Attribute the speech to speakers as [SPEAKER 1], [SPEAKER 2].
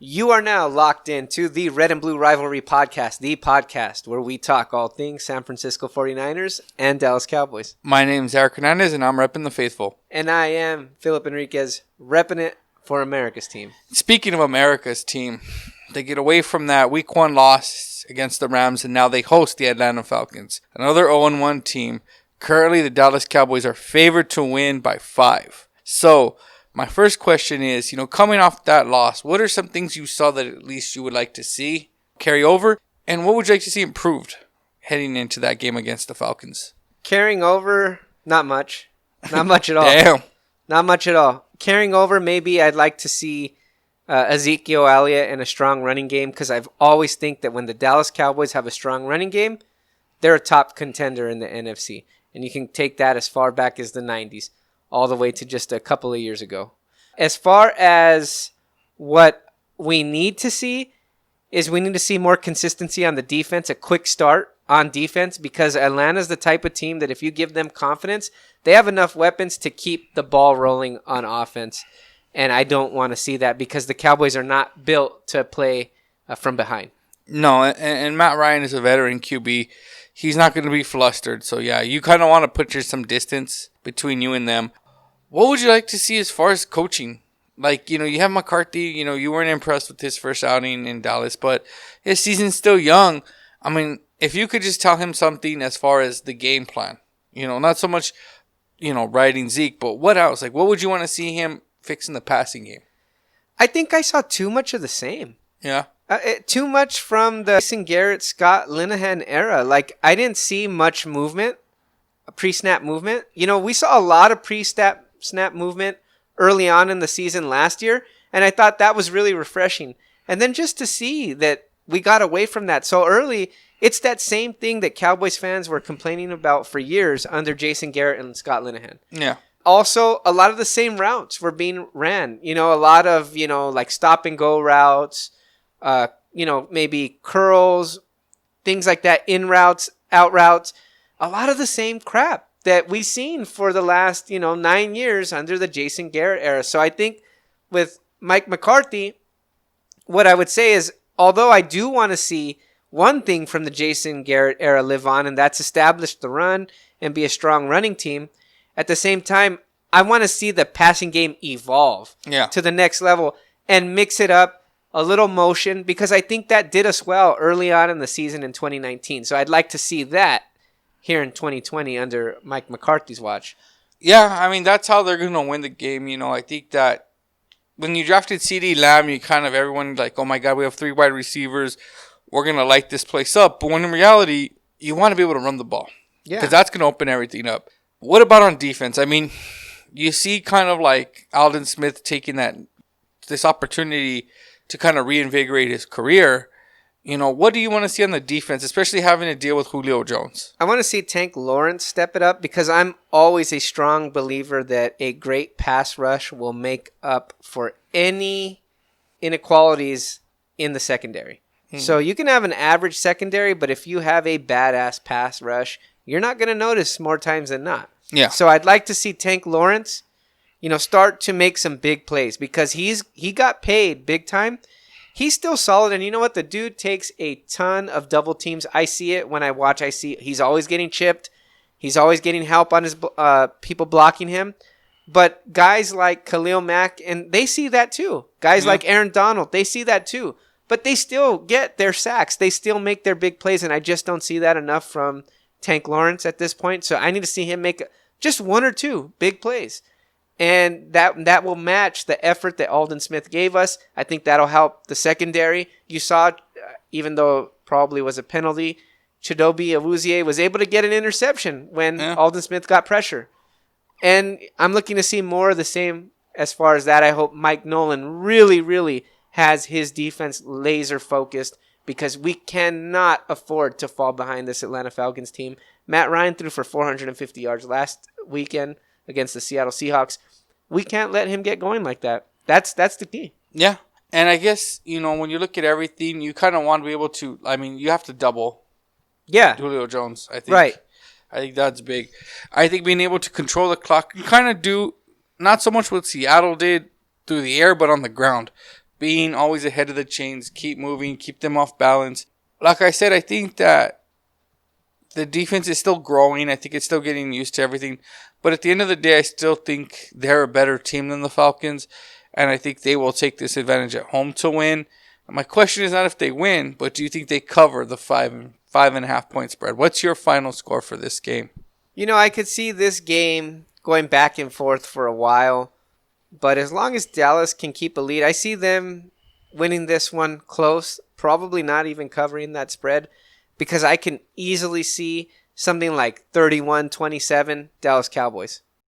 [SPEAKER 1] You are now locked into the Red and Blue Rivalry podcast, the podcast where we talk all things San Francisco 49ers and Dallas Cowboys.
[SPEAKER 2] My name's Eric Hernandez, and I'm repping the faithful.
[SPEAKER 1] And I am Philip Enriquez, repping it for America's team.
[SPEAKER 2] Speaking of America's team, they get away from that Week 1 loss against the Rams, and now they host the Atlanta Falcons. Another 0-1 team. Currently, the Dallas Cowboys are favored to win by 5. So, my first question is, coming off that loss, what are some things you saw that at least you would like to see carry over? And what would you like to see improved heading into that game against the Falcons?
[SPEAKER 1] Carrying over, not much. Not much at all.
[SPEAKER 2] Damn.
[SPEAKER 1] Not much at all. Carrying over, maybe I'd like to see Ezekiel Elliott in a strong running game, because I've always think that when the Dallas Cowboys have a strong running game, they're a top contender in the NFC. And you can take that as far back as the 90s. All the way to just a couple of years ago. As far as what we need to see is we need to see more consistency on the defense, a quick start on defense, because Atlanta's the type of team that if you give them confidence, they have enough weapons to keep the ball rolling on offense. And I don't want to see that because the Cowboys are not built to play from behind.
[SPEAKER 2] No, and Matt Ryan is a veteran QB. He's not going to be flustered. So, yeah, you kind of want to put some distance between you and them. What would you like to see as far as coaching? Like, you have McCarthy. You weren't impressed with his first outing in Dallas, but his season's still young. I mean, if you could just tell him something as far as the game plan, not so much, riding Zeke, but what else? Like, what would you want to see him fix in the passing game?
[SPEAKER 1] I think I saw too much of the same.
[SPEAKER 2] Yeah.
[SPEAKER 1] Too much from the Jason Garrett, Scott Linehan era. Like, I didn't see much movement, pre-snap movement. We saw a lot of pre-snap movement early on in the season last year, and I thought that was really refreshing. And then just to see that we got away from that so early, it's that same thing that Cowboys fans were complaining about for years under Jason Garrett and Scott Linehan.
[SPEAKER 2] Yeah.
[SPEAKER 1] Also, a lot of the same routes were being ran. A lot of, like stop-and-go routes, maybe curls, things like that, in routes, out routes, a lot of the same crap that we've seen for the last, 9 years under the Jason Garrett era. So I think with Mike McCarthy, what I would say is, although I do want to see one thing from the Jason Garrett era live on, and that's establish the run and be a strong running team, at the same time, I want to see the passing game evolve to the next level and mix it up. A little motion, because I think that did us well early on in the season in 2019. So I'd like to see that here in 2020 under Mike McCarthy's watch.
[SPEAKER 2] Yeah, I mean, that's how they're going to win the game. I think that when you drafted CeeDee Lamb, everyone like, oh my God, we have 3 wide receivers. We're going to light this place up. But when in reality, you want to be able to run the ball. Yeah. Because that's going to open everything up. What about on defense? I mean, you see kind of like Aldon Smith taking this opportunity to kind of reinvigorate his career. What do you want to see on the defense, especially having to deal with Julio Jones?
[SPEAKER 1] I want to see Tank Lawrence step it up, because I'm always a strong believer that a great pass rush will make up for any inequalities in the secondary. So you can have an average secondary, but if you have a badass pass rush, you're not going to notice more times than not.
[SPEAKER 2] Yeah.
[SPEAKER 1] So I'd like to see Tank Lawrence start to make some big plays, because he got paid big time. He's still solid, and you know what? The dude takes a ton of double teams. I see it when I watch. I see he's always getting chipped. He's always getting help on his people blocking him. But guys like Khalil Mack, and they see that too. Guys like Aaron Donald, they see that too. But they still get their sacks. They still make their big plays, and I just don't see that enough from Tank Lawrence at this point. So I need to see him make just 1 or 2 big plays. And that will match the effort that Aldon Smith gave us. I think that'll help the secondary. You saw, even though it probably was a penalty, Chidobe Awuzie was able to get an interception when Aldon Smith got pressure. And I'm looking to see more of the same as far as that. I hope Mike Nolan really, really has his defense laser focused, because we cannot afford to fall behind this Atlanta Falcons team. Matt Ryan threw for 450 yards last weekend against the Seattle Seahawks. We can't let him get going like that. That's the key.
[SPEAKER 2] Yeah. And I guess, when you look at everything, you kind of want to be able to, you have to double Julio Jones, I think.
[SPEAKER 1] Right.
[SPEAKER 2] I think that's big. I think being able to control the clock, you kind of do, not so much what Seattle did through the air, but on the ground. being always ahead of the chains, keep moving, keep them off balance. Like I said, I think that the defense is still growing. I think it's still getting used to everything. But at the end of the day, I still think they're a better team than the Falcons. And I think they will take this advantage at home to win. And my question is not if they win, but do you think they cover the 5.5 point spread? What's your final score for this game?
[SPEAKER 1] I could see this game going back and forth for a while. But as long as Dallas can keep a lead, I see them winning this one close, probably not even covering that spread, because I can easily see something like 31-27 Dallas Cowboys.